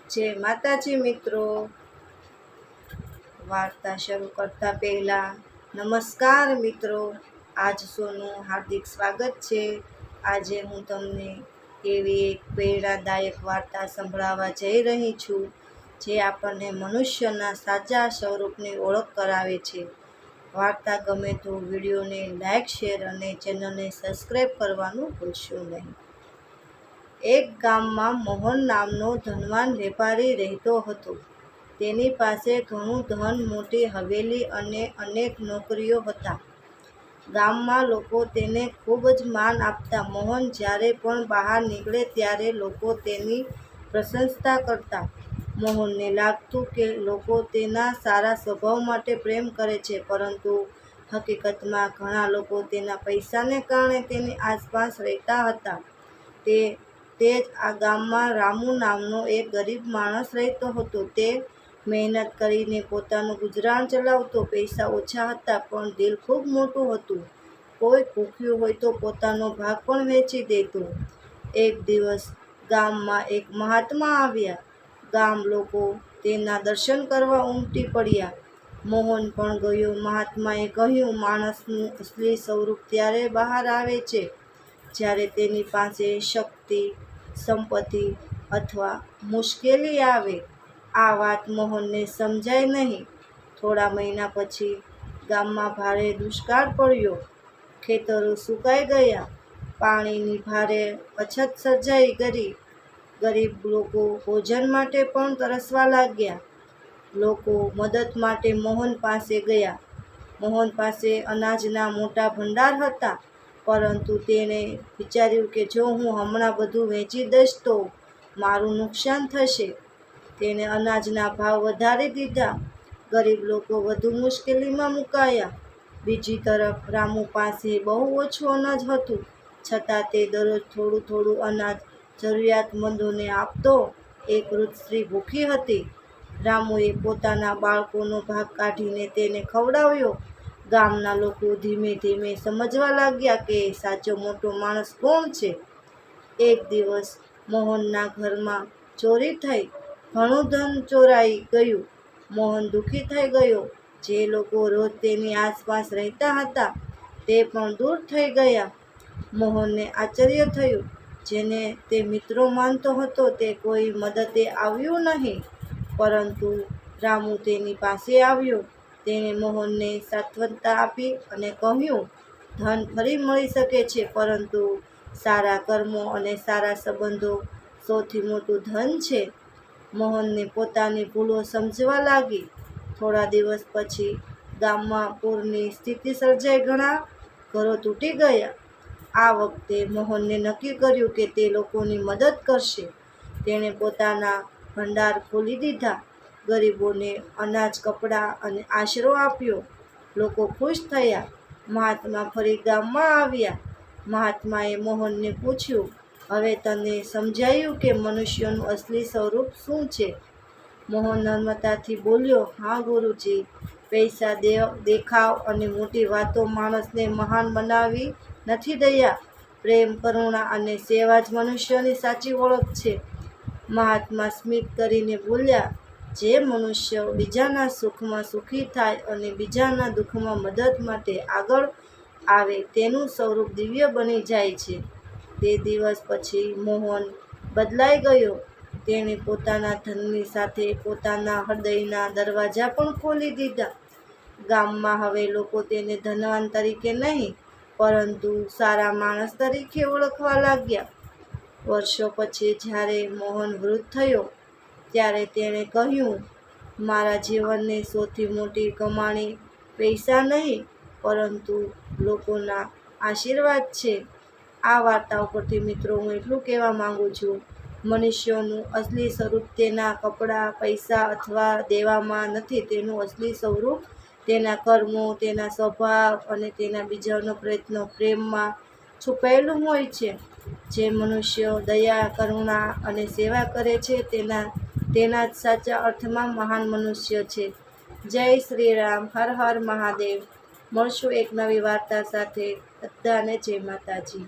જય માતાજી મિત્રો। વાર્તા શરૂ કરતા પહેલા નમસ્કાર મિત્રો। આજ સોનું હાર્દિક સ્વાગત છે। આજે હું તમને એવી એક પ્રેરણાદાયક વાર્તા સંભળાવવા જઈ રહી છું જે આપણને મનુષ્યના સાચા સ્વરૂપની ઓળખ કરાવે છે। વાર્તા ગમે તો વિડીયોને લાઈક, શેર અને ચેનલને સબસ્ક્રાઈબ કરવાનું ભૂલશો નહીં। એક ગામમાં મોહન નામનો ધનવાન વેપારી રહેતો હતો। તેની પાસે ઘણું ધન, મોટી હવેલી અને અનેક નોકરીઓ હતા। ગામમાં લોકો તેને ખૂબ જ માન આપતા। મોહન જ્યારે પણ બહાર નીકળે ત્યારે લોકો તેની પ્રશંસા કરતા। મોહનને લાગતું કે લોકો તેના સારા સ્વભાવ માટે પ્રેમ કરે છે, પરંતુ હકીકતમાં ઘણા લોકો તેના પૈસાને કારણે તેની આસપાસ રહેતા હતા। તે જ આ ગામમાં રામુ નામનો એક ગરીબ માણસ રહેતો હતો। તે મહેનત કરીને પોતાનું ગુજરાન ચલાવતો। પૈસા ઓછા હતા પણ દિલ ખૂબ મોટું હતું। કોઈ ભૂખ્યું હોય તો પોતાનો ભાગ પણ વેચી દેતો। એક દિવસ ગામમાં એક મહાત્મા આવ્યા। ગામ લોકો તેના દર્શન કરવા ઉમટી પડ્યા। મોહન પણ ગયો। મહાત્માએ કહ્યું, માણસનું અસલી સ્વરૂપ ત્યારે બહાર આવે છે જ્યારે તેની પાસે શક્તિ, સંપત્તિ અથવા મુશ્કેલી આવે। આ વાત મોહનને સમજાઈ નહીં। થોડા મહિના પછી ગામમાં ભારે દુષ્કાળ પડ્યો। ખેતરો સુકાઈ ગયા। પાણીની ભારે અછત સર્જાઈ ગઈ। ગરીબ લોકો ભોજન માટે પણ તરસવા લાગ્યા। લોકો મદદ માટે મોહન પાસે ગયા। મોહન પાસે અનાજના મોટા ભંડાર હતા, પરંતુ તેણે વિચાર્યું કે જો હું હમણાં બધું વેચી દઈશ તો મારું નુકસાન થશે। તેણે અનાજના ભાવ વધારી દીધા। ગરીબ લોકો વધુ મુશ્કેલીમાં મુકાયા। બીજી તરફ રામુ પાસે બહુ ઓછું અનાજ હતું, છતાં તે દરરોજ થોડું થોડું અનાજ જરૂરિયાતમંદોને આપતો। એક વૃદ્ધ સ્ત્રી ભૂખી હતી। રામુએ પોતાના બાળકોનો ભાગ કાઢીને તેને ખવડાવ્યો। ગામના લોકો ધીમે ધીમે સમજવા લાગ્યા કે સાચો મોટો માણસ કોણ છે। એક દિવસ મોહનના ઘરમાં ચોરી થઈ। ઘણું ધન ચોરાઈ ગયું। મોહન દુઃખી થઈ ગયો। જે લોકો રોજ તેની આસપાસ રહેતા હતા તે પણ દૂર થઈ ગયા। મોહનને આશ્ચર્ય થયું, જેને તે મિત્રો માનતો હતો તે કોઈ મદદે આવ્યું નહીં। પરંતુ રામુ તેની પાસે આવ્યો। તેણે મોહનને સાંત્વના આપી અને કહ્યું, ધન ફરી મળી શકે છે, પરંતુ સારા કર્મો અને સારા સંબંધો સૌથી મોટું ધન છે। મોહનને પોતાની ભૂલો સમજવા લાગી। થોડા દિવસ પછી ગામમાં પૂરની સ્થિતિ સર્જાઈ। ઘણા ઘરો તૂટી ગયા। આ વખતે મોહને નક્કી કર્યું કે તે લોકોની મદદ કરશે। તેણે પોતાના ભંડાર ખોલી દીધા। ગરીબોને અનાજ, કપડાં અને આશરો આપ્યો। લોકો ખુશ થયા। મહાત્મા ફરી ગામમાં આવ્યા। મહાત્માએ મોહનને પૂછ્યું, હવે તને સમજાયું કે મનુષ્યનું અસલી સ્વરૂપ શું છે? મોહન નમ્રતાથી બોલ્યો, હા ગુરુજી, પૈસા, દેખાવ અને મોટી વાતો માણસને મહાન બનાવી નથી દયા, પ્રેમ, કરુણા અને સેવા જ મનુષ્યની સાચી ઓળખ છે। મહાત્મા સ્મિત કરીને બોલ્યા, જે મનુષ્ય બીજાના સુખમાં સુખી થાય અને બીજાના દુઃખમાં મદદ માટે આગળ આવે તેનું સ્વરૂપ દિવ્ય બની જાય છે। તે દિવસ પછી મોહન બદલાઈ ગયો। તેણે પોતાના ધનની સાથે પોતાના હૃદયના દરવાજા પણ ખોલી દીધા। ગામમાં હવે લોકો તેને ધનવાન તરીકે નહીં, પરંતુ સારા માણસ તરીકે ઓળખવા લાગ્યા। વર્ષો પછી જ્યારે મોહન વૃદ્ધ થયો ત્યારે તેણે કહ્યું, મારા જીવનની સૌથી મોટી કમાણી પૈસા નહીં, પરંતુ લોકોના આશીર્વાદ છે। આ વાર્તા ઉપરથી મિત્રો હું એટલું કહેવા માંગુ છું, મનુષ્યનું અસલી સ્વરૂપ તેના કપડાં, પૈસા અથવા દેવામાં નથી। તેનું અસલી સ્વરૂપ તેના કર્મો, તેના સ્વભાવ અને તેના બીજાનો પ્રયત્નો, પ્રેમમાં છુપાયેલું હોય છે। જે મનુષ્ય દયા, કરુણા અને સેવા કરે છે તેના જ સાચા અર્થમાં મહાન મનુષ્ય છે। જય શ્રી રામ, હર હર મહાદેવ। મળશું એક નવી વાર્તા સાથે। બધાને જય માતાજી।